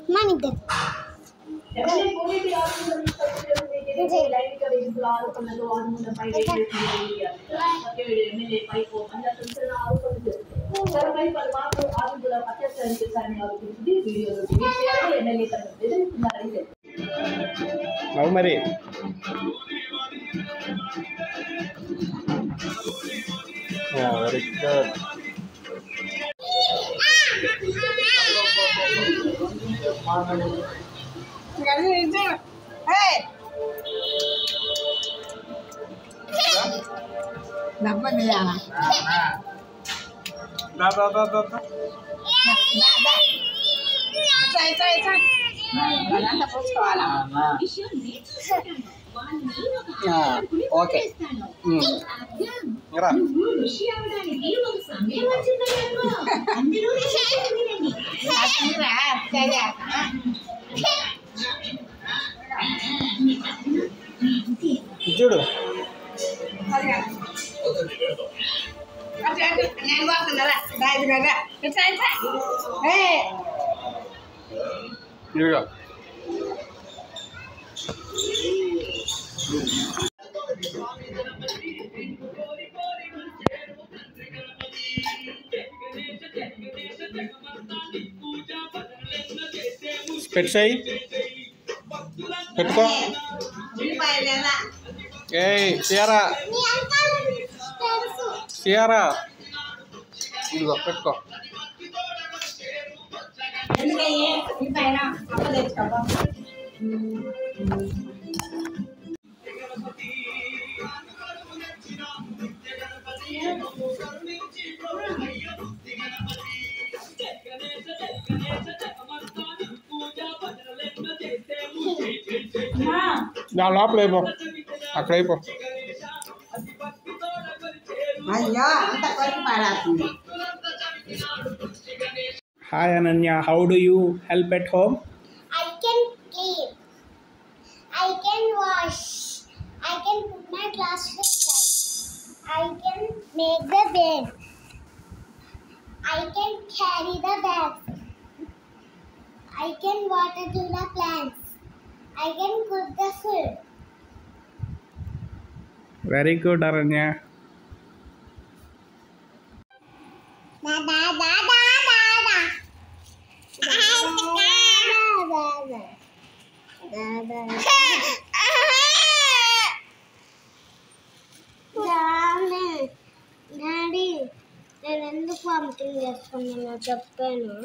Money then. Mau mari. Yeah, very good. Hey. Dapat dia. Da. Cai. Jangan terus sekolah. Okay. Ngera. Judo. Judo. Specs ayi. Petuko. Hey, Ciara. Idigo petuko. Now lap lepo. Aklay po. Ayo, tak kau parah. Hi Ananya, how do you help at home? I can clean. I can wash. I can put my glass to right. I can make the bed. I can carry the bag. I can water to the plants. I can cook the food. Very good Ananya. Daddy నేను ఎందుకు vomiting చేసుకున్నానో చెప్పాను.